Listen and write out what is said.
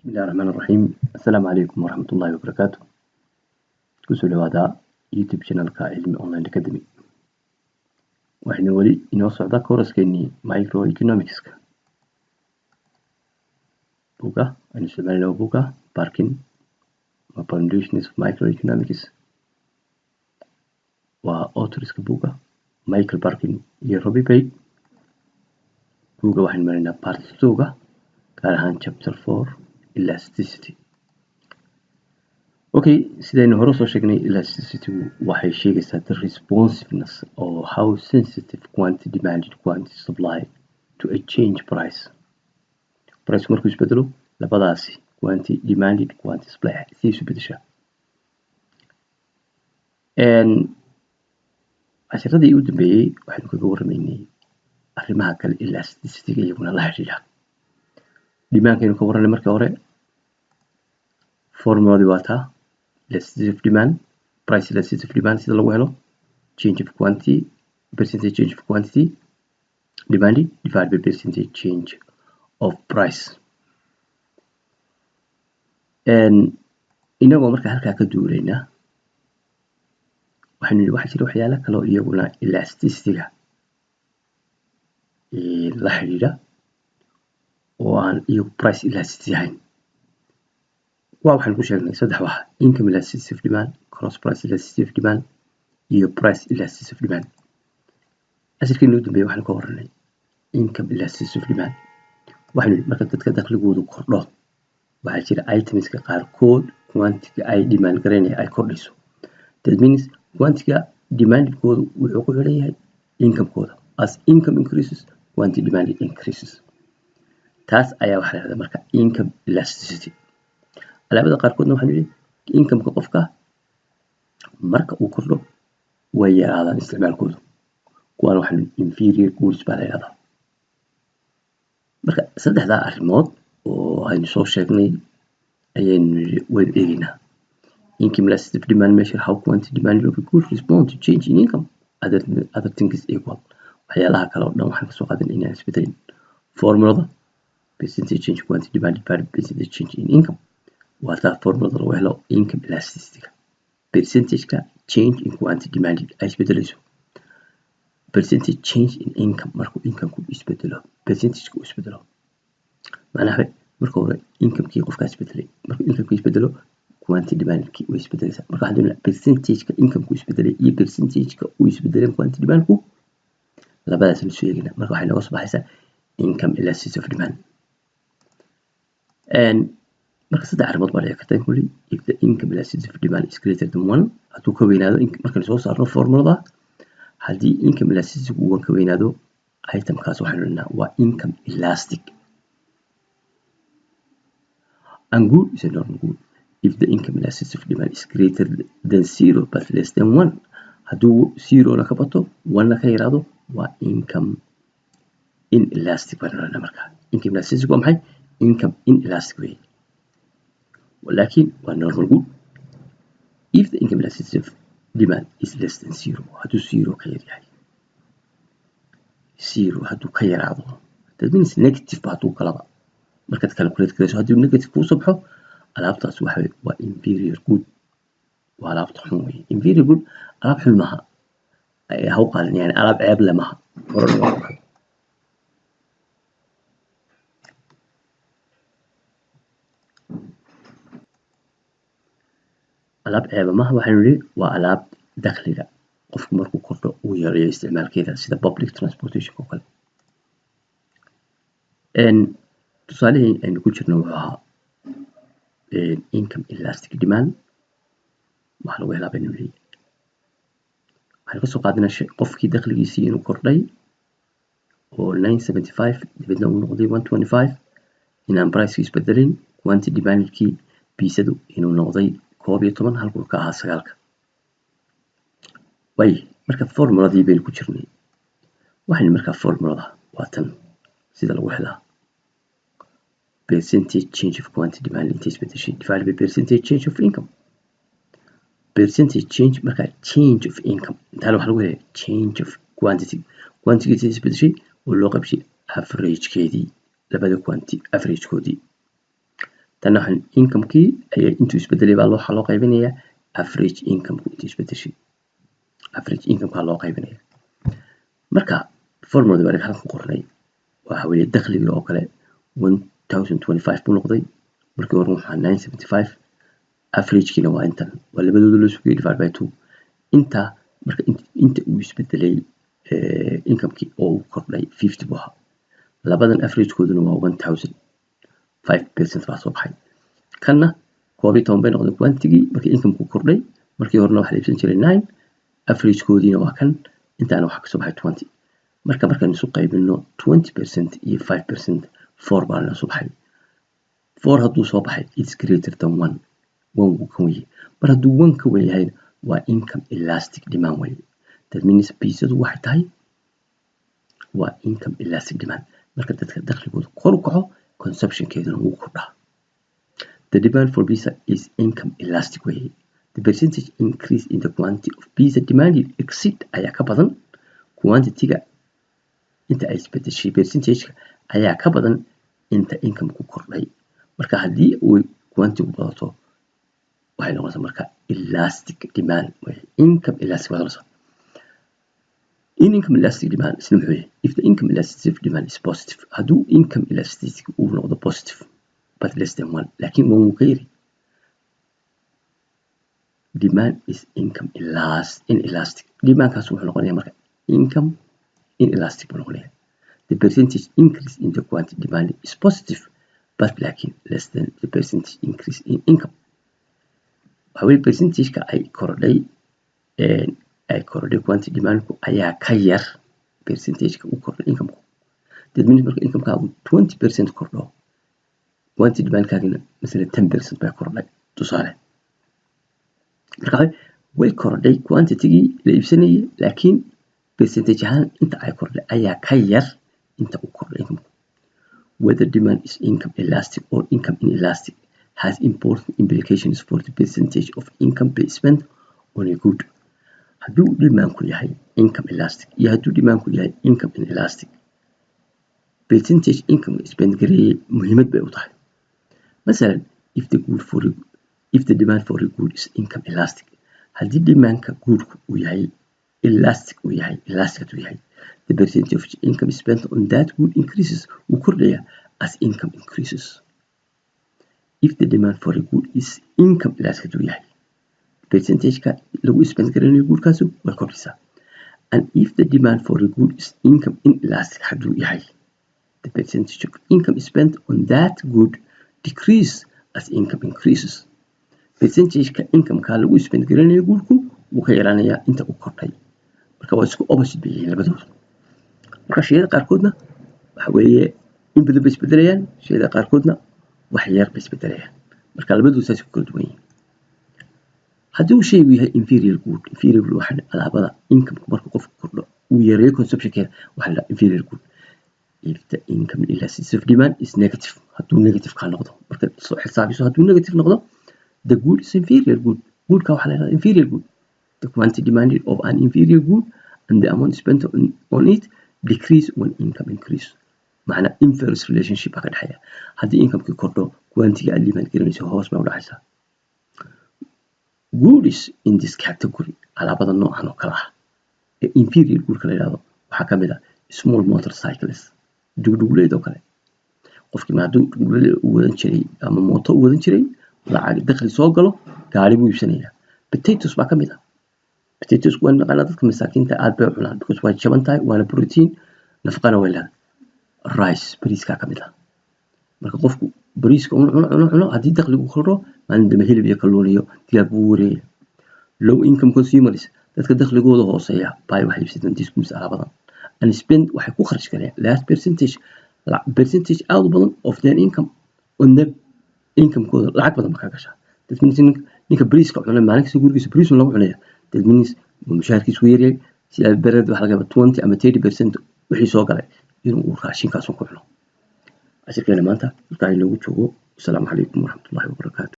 بسم الله الرحمن الرحيم. السلام عليكم ورحمة الله وبركاته. kusoo dhawaada youtube channelka cilmi online academy. waxayna weli inoo socda kooraskeenii microeconomicska. buuga aynu isticmaalnaa buuga Barkin Foundations of Microeconomics. waa authorska buuga Michael Barkin iyo Robbie Page. buuga waxaynu maraynaa part 2ga gaar ahaan chapter 4 elasticity. Okay, sidaynu hore soo sheegnay elasticity waxay sheegaysaa the responsiveness or how sensitive quantity demanded quantity supply to a change price. Price markuu isbedelo labadaasi quantity demanded quantity supply si isu bedesha. casharadii ugu dambeeyay waxaynu kaga warramaynay arrimaha kale elasticity iyaguna la xiriira. Demandkaynu ka warranay markii hore formula waa taa elasticity of demand, price elasticity of demand sida lagu helo change of quantity, percentage change of quantity demanded divided by percentage change of price. inagoo marka halkaa ka duulaynaa waxaa jira waxyaalo kale oo iyaguna elasticity-ga la xiriira oo aan iyagu price elasticity ahayn. waxaan ku sheegnay saddex wax: income elasticity of demand, cross price elasticity of demand iyo price elasticity of demand. casharkeennii ugu dambeeyay waxaan ka warranay income elasticity of demand. waxaynu marka dadka dakhligoodu kordho waxaa jira itemska qaarkood quantity ay demand garaynaya ay kordhayso. That means quantity demandkoodu wuxuu ku xiran yahay income-kooda. As income increases, quantity demand increases. taas ayaa waxaa la yidhahdaa marka income elasticity. alaabada qaarkoodna waxaan yidhi income-ka qofka marka uu kordho way yaraadaan isticmaalkoodu. kuwaan waxaan inferior goods baa la yidhahdaa. marka saddexdaa arrimood oo aynu soo sheegnay ayaynu eegaynaa. income elasticity of demand measure how quantity demanded of a good respond to change in income. other things is equal. waxyaalaha kale oo dhan waxaan kasoo qaadan inaan isbedelin. formulada percentage change quantity demanded divided by percentage change in income waa taa formulada lagu helo income elasticity-ga. percentage-ka change in quantity demanded ay isbedelayso. percentage change in income markuu income-ku isbedelo percentage-ku isbedelo macnaha marka hore income-kii qofkaa isbedelay markuu income-kii isbedelo quantity demanded-kii way isbedelaysaa. marka waxaan doonaa percentage-ka income-ku isbedelay iyo percentage-ka uu isbedelay quantity demand-ku labadaas la soo eegina. marka waxay nooga soo baxaysaa income elasticity of demand. marka saddex arrimood baa dhici karta kulli. if the income elasticity of demand is greater than 1 hadduu ka weynaado markaan soo saarno formulada haddii income elasticity uu ka weynaado itemkaas waxaan odhanaa waa income elastic. and good is a normal good. if the income elasticity of demand is greater than 0 but less than 1 hadduu 0 na ka bato 1 na ka yaraado waa income inelastic baan odhanaa. marka income elasticity waa maxay? income inelastic way. ولكن normal good. if the income elasticity of demand is less than 0 hadduu 0 ka yar yahay 0 hadduu ka yaraado that means negative ba hadduu kalaba markaad calculate garayso hadduu negative kuu soo baxo alaabtaas waa inferior good. waa alaabta xun wey. inferior good alaab xun maaha ha u qaadan yani alaab ceeb leh maaha. alaab ceeba maaha. waxaynu nidhi waa alaab dakhliga qofku markuu kordho uu yareeyo isticmaalkeeda sida public transportation oo kale. tusaalihii aynu ku jirno wuxuu ahaa income elastic demand waxaa lagu helaa baynu nidhi waxaynu kasoo qaadanaa qofkii dakhligiisii inuu kordhay oo 975 dabeedna uu noqday 125 inaan pricekii isbedelin quantity demandedkii biisadu inuu noqday 11 halkuu ka ahaa 9. way marka formuladii baynu ku jirnay waxaynu markaa formulada waa tan sida lagu helaa percentage change of quantity demanded intay isbedeshay divided by percentage change of income. percentage change marka change of income intaan waxa lagu helaya change of quantity quantity isbedeshay oo loo qaybshay average-keedii labada quantity average-koodii tan waxaan income-kii ayaa intuu isbedelay baa waxaa loo qaybinayaa average income-ku intuu isbedeshay average income-kaa loo qaybinaya marka formula baan halkan ku qornay waxa weeye dakhliga oo kale 1025 buu noqday markii hore waxaa 975 average-kiina waa intan waa labadooda loo sugayay divided by 2 inta marka inta uu isbedelay income-kii oo uu kordhay 50 buu ahaa labadan average-kooduna waa 1000 5% baa soo baxay kanna 12 bay noqday quantity-gii markii income-ku kordhay markii horena waxa la iibsan jiray 9 average-koodiina waa kan intaana waxa ka soo baxay 20 markaan isu qaybino 20% iyo 5% 4 baa la soo baxay 4 hadduu soo baxay it's greater than 1 wuu kan weeye mar hadduu 1 ka weyn yahay waa income elastic demand weeye that means piisadu waxay tahay waa income elastic demand marka dadka dakhligooda kor u kaco consumption-keeduna wuu kordhaa the demand for pizza is income elastic way the percentage increase in the quantity of pizza demanded exceed ayaa ka badan quantity-ga inta ay isbedeshay percentage-ka ayaa ka badan inta income-ku kordhay marka haddii uu quantity-gu badato waxay noqonaysaa marka elastic demand way income elastic waa noqonaysaa income elastic demand isla muxuu yahay if the income elastic demand is positive hadduu income elastic uu noqdo positive but less than 1 laakiin wuu ka yari demand is income inelastic demandkaas wuxuu noqonayaa marka income inelastic buu noqonayaa the percentage increase in the quantity demanded is positive but laakiin less than the percentage increase in income waxa weeye percentage-ka ay kordhay quantity demand-ku ayaa ka yar percentage-ka uu kordhay income-ku that means marka income-kaagu 20% kordho quantity demand-kaagina masalan 10% bay kordhay tusaale marka way kordhay quantity-gii la iibsanayay laakiin percentage ahaan inta ay kordhay ayaa ka yar inta uu kordhay income-ku whether demand is income elastic or income inelastic has important implications for the percentage of income spent on a good hadduu demand-ku yahay income elastic iyo hadduu demand-ku yahay income inelastic percentage income spent gareeyay muhiimad bay u tahay masalan if the demand for a good is income elastic haddii demand-ka goodku uu yahay elastic uu yahay the percentage of income spent on that good increases wuu kordhaya as income increases if the demand for a good is income elastic hadduu yahay percentage-ka lagu spend garanayo goodkaasu way kordhisaa and if the demand for a good is income inelastic hadduu yahay the percentage of income spent on that good decrease as income increases percentage-ka income-ka lagu spend garanayo goodku wuu ka yaraanayaa inta uu kordhay marka waa isku opposite bay yihiin labadooda marka shayada qaarkoodna waxa weeye in badan bay isbedelayaan shayada qaarkoodna wax yar bay isbedelayaan marka labadooda saas ku kala duwan yihiin haddii uu shaygu yahay inferior good waxaa alaabada income-ku marka qofku kordho uu yareeyo consumption-keeda waxaa la inferior good if the income elasticity of demand is negative hadduu negative ka noqdo marka soo xisaabiso hadduu negative noqdo the good is inferior good goodka waxaa la yidhahdaa inferior good the quantity demanded of an inferior good and the amount spent on it decrease when income increase macnaa inverse relationship baa ka dhexeeya haddii income-kii kordho quantity aad demand garanayso hoos bay u dhacaysaa goods in this category alaabada noocan oo kale ah ee inferior goodka la yidhahdo waxaa ka mid ah small motorcycles dugdugleed oo kale qofkii hadduu dugdugleed u wadan jiray ama mooto u wadan jiray lacag dakhli soo galo gaari buu iibsanayaa potatoes baa ka mid ah potatoes waa naqaanaa dadka masaakiinta aad bay u cunaan because waa jaban tahay waana protein nafaqana way leedahay rice bariiskaa ka mid ah marka qofku bariiska cuno haddii dakhligu kordho maalin dambe hilib iyo kalluun iyo digaag buu wareegaya low income consumers dadka dakhligooda hooseeya bay waxay iibsadaan these goods alaabadan and spend waxay ku kharash galayaan last percentage aad u badan of their income on their income-kooda lacag badan ba ka gashaa that means ninka bariiska cuna maalin kasta gurigiisa bariisun lagu cunaya that means mushaharkiisu yaryahay sidaa bereed waxaa laga yaabaa 20 ama 30% wixii soo galay inuu raashinkaasun ku cuno cashirkeena maanta halkaa inoogu joogo asalaamu calaykum waraxmatullaahi wabarakaatu